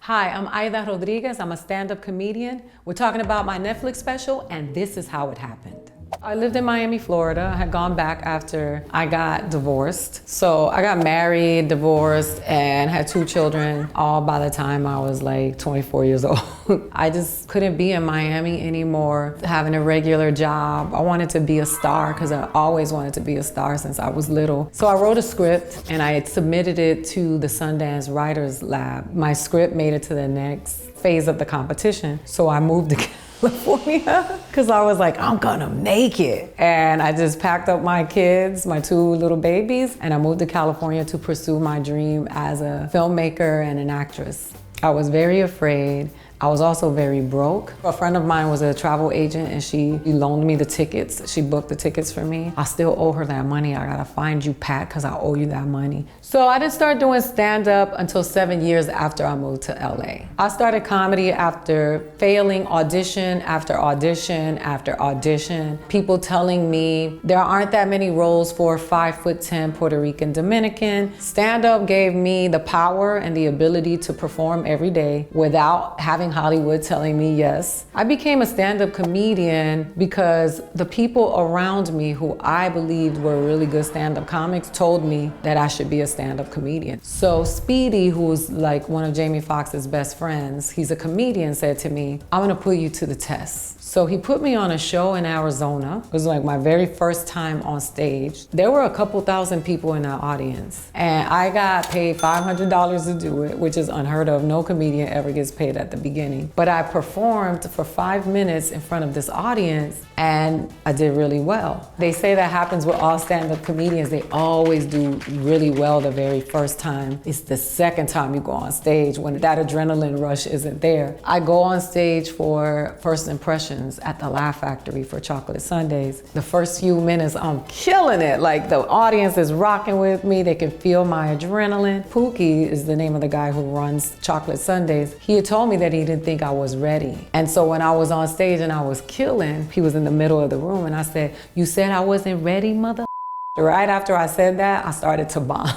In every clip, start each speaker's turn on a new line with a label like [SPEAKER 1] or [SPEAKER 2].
[SPEAKER 1] Hi, I'm Aida Rodriguez. I'm a stand-up comedian. We're talking about my Netflix special, and this is how it happened. I lived in Miami, Florida. I had gone back after I got divorced. So I got married, divorced, and had 2 children, all by the time I was like 24 years old. I just couldn't be in Miami anymore, having a regular job. I wanted to be a star because I always wanted to be a star since I was little. So I wrote a script and I submitted it to the Sundance Writers Lab. My script made it to the next phase of the competition. So I moved to California because I was like, I'm gonna make it. And I just packed up my kids, my 2 little babies, and I moved to California to pursue my dream as a filmmaker and an actress. I was very afraid. I was also very broke. A friend of mine was a travel agent and she loaned me the tickets. She booked the tickets for me. I still owe her that money. I gotta find you, Pat, because I owe you that money. So I didn't start doing stand-up until 7 years after I moved to LA. I started comedy after failing audition after audition after audition. People telling me there aren't that many roles for a 5'10" Puerto Rican Dominican. Stand-up gave me the power and the ability to perform every day without having Hollywood telling me yes. I became a stand-up comedian because the people around me who I believed were really good stand-up comics told me that I should be a stand-up comedian. So Speedy, who's like one of Jamie Foxx's best friends, he's a comedian, said to me, I'm gonna put you to the test. So he put me on a show in Arizona. It was like my very first time on stage. There were a couple thousand people in that audience. And I got paid $500 to do it, which is unheard of. No comedian ever gets paid at the beginning. But I performed for 5 minutes in front of this audience and I did really well. They say that happens with all stand-up comedians. They always do really well the very first time. It's the second time you go on stage when that adrenaline rush isn't there. I go on stage for first impressions at the Laugh Factory for Chocolate Sundays. The first few minutes, I'm killing it. Like the audience is rocking with me. They can feel my adrenaline. Pookie is the name of the guy who runs Chocolate Sundays. He had told me that he didn't think I was ready. And so when I was on stage and I was killing, he was in the middle of the room and I said, you said I wasn't ready, mother? Right after I said that, I started to bomb.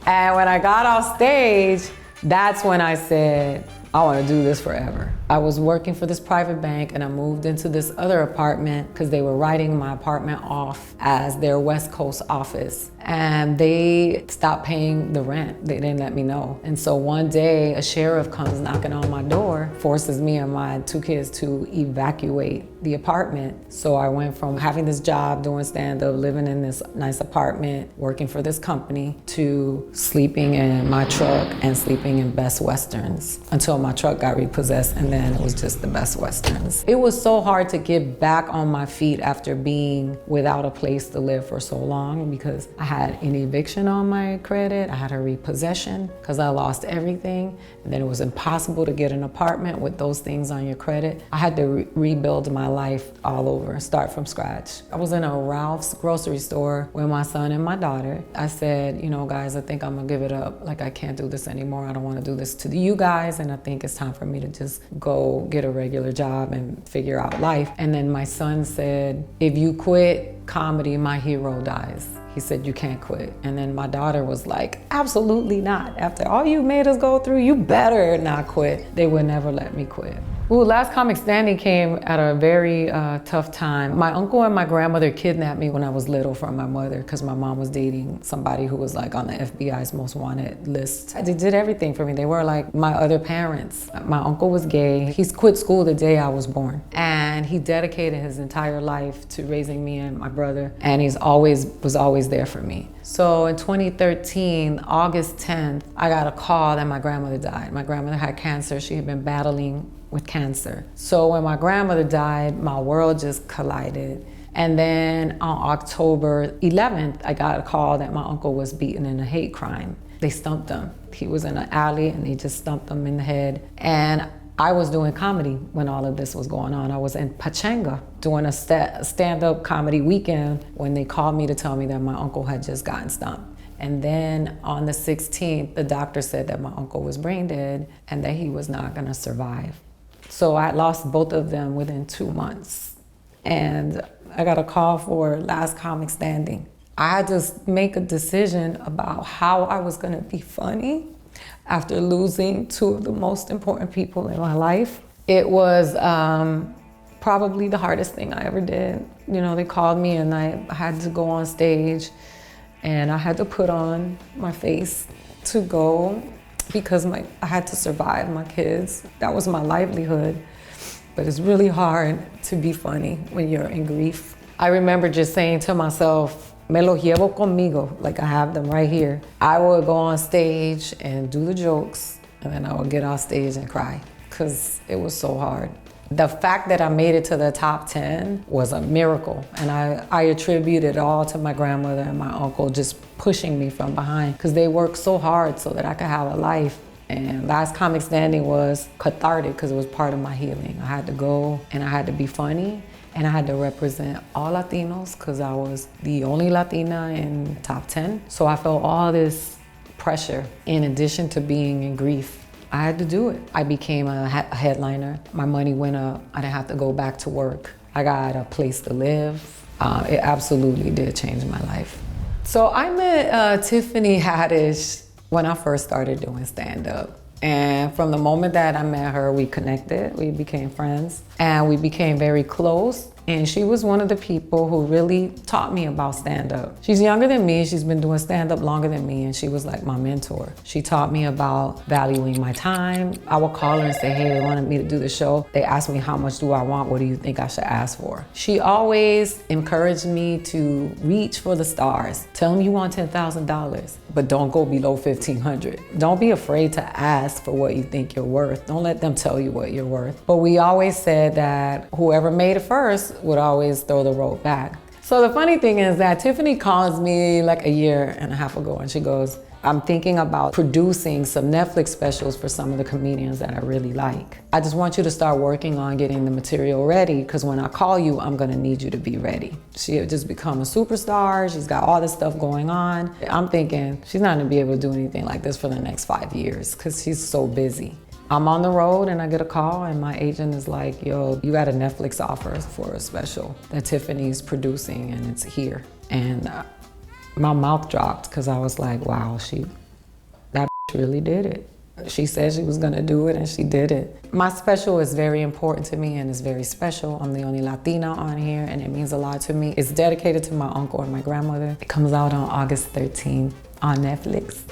[SPEAKER 1] And when I got off stage, that's when I said, I want to do this forever. I was working for this private bank and I moved into this other apartment because they were writing my apartment off as their West Coast office. And they stopped paying the rent. They didn't let me know. And so one day a sheriff comes knocking on my door, forces me and my 2 kids to evacuate the apartment. So I went from having this job, doing stand-up, living in this nice apartment, working for this company, to sleeping in my truck and sleeping in Best Westerns until my truck got repossessed, and then it was just the Best Westerns. It was so hard to get back on my feet after being without a place to live for so long because I had an eviction on my credit, I had a repossession because I lost everything, and then it was impossible to get an apartment with those things on your credit. I had to rebuild my life all over, start from scratch. I was in a Ralph's grocery store with my son and my daughter. I said, you know, guys, I think I'm gonna give it up. Like, I can't do this anymore. I don't wanna do this to you guys, and I think it's time for me to just go get a regular job and figure out life. And then my son said, if you quit comedy, my hero dies. He said, you can't quit. And then my daughter was like, absolutely not. After all you made us go through, you better not quit. They would never let me quit. Ooh, Last Comic Standing came at a very tough time. My uncle and my grandmother kidnapped me when I was little from my mother because my mom was dating somebody who was like on the FBI's most wanted list. They did everything for me. They were like my other parents. My uncle was gay. He quit school the day I was born. And he dedicated his entire life to raising me and my brother. And was always there for me. So in 2013, August 10th, I got a call that my grandmother died. My grandmother had cancer. She had been battling with cancer. So when my grandmother died, my world just collided. And then on October 11th, I got a call that my uncle was beaten in a hate crime. They stumped him. He was in an alley and they just stumped him in the head. And I was doing comedy when all of this was going on. I was in Pachanga doing a stand-up comedy weekend when they called me to tell me that my uncle had just gotten stumped. And then on the 16th, the doctor said that my uncle was brain dead and that he was not gonna survive. So I lost both of them within 2 months. And I got a call for Last Comic Standing. I had to make a decision about how I was gonna be funny after losing two of the most important people in my life. It was probably the hardest thing I ever did. You know, they called me and I had to go on stage and I had to put on my face to go because I had to survive my kids. That was my livelihood. But it's really hard to be funny when you're in grief. I remember just saying to myself, me lo llevo conmigo, like I have them right here. I would go on stage and do the jokes, and then I would get off stage and cry, because it was so hard. The fact that I made it to the top 10 was a miracle, and I attribute it all to my grandmother and my uncle just pushing me from behind, because they worked so hard so that I could have a life. And Last Comic Standing was cathartic because it was part of my healing. I had to go and I had to be funny and I had to represent all Latinos because I was the only Latina in top 10. So I felt all this pressure in addition to being in grief. I had to do it. I became a headliner. My money went up. I didn't have to go back to work. I got a place to live. It absolutely did change my life. So I met Tiffany Haddish when I first started doing stand-up. And from the moment that I met her, we connected, we became friends, and we became very close. And she was one of the people who really taught me about stand-up. She's younger than me, she's been doing stand-up longer than me, and she was like my mentor. She taught me about valuing my time. I would call her and say, hey, they wanted me to do the show. They asked me, how much do I want? What do you think I should ask for? She always encouraged me to reach for the stars. Tell them you want $10,000, but don't go below $1,500. Don't be afraid to ask for what you think you're worth. Don't let them tell you what you're worth. But we always said that whoever made it first would always throw the rope back. So the funny thing is that Tiffany calls me like a year and a half ago and she goes, I'm thinking about producing some Netflix specials for some of the comedians that I really like. I just want you to start working on getting the material ready because when I call you, I'm gonna need you to be ready. She had just become a superstar. She's got all this stuff going on. I'm thinking she's not gonna be able to do anything like this for the next 5 years because she's so busy. I'm on the road and I get a call and my agent is like, yo, you got a Netflix offer for a special that Tiffany's producing and it's here. And my mouth dropped because I was like, wow, that really did it. She said she was gonna do it and she did it. My special is very important to me and it's very special. I'm the only Latina on here and it means a lot to me. It's dedicated to my uncle and my grandmother. It comes out on August 13th on Netflix.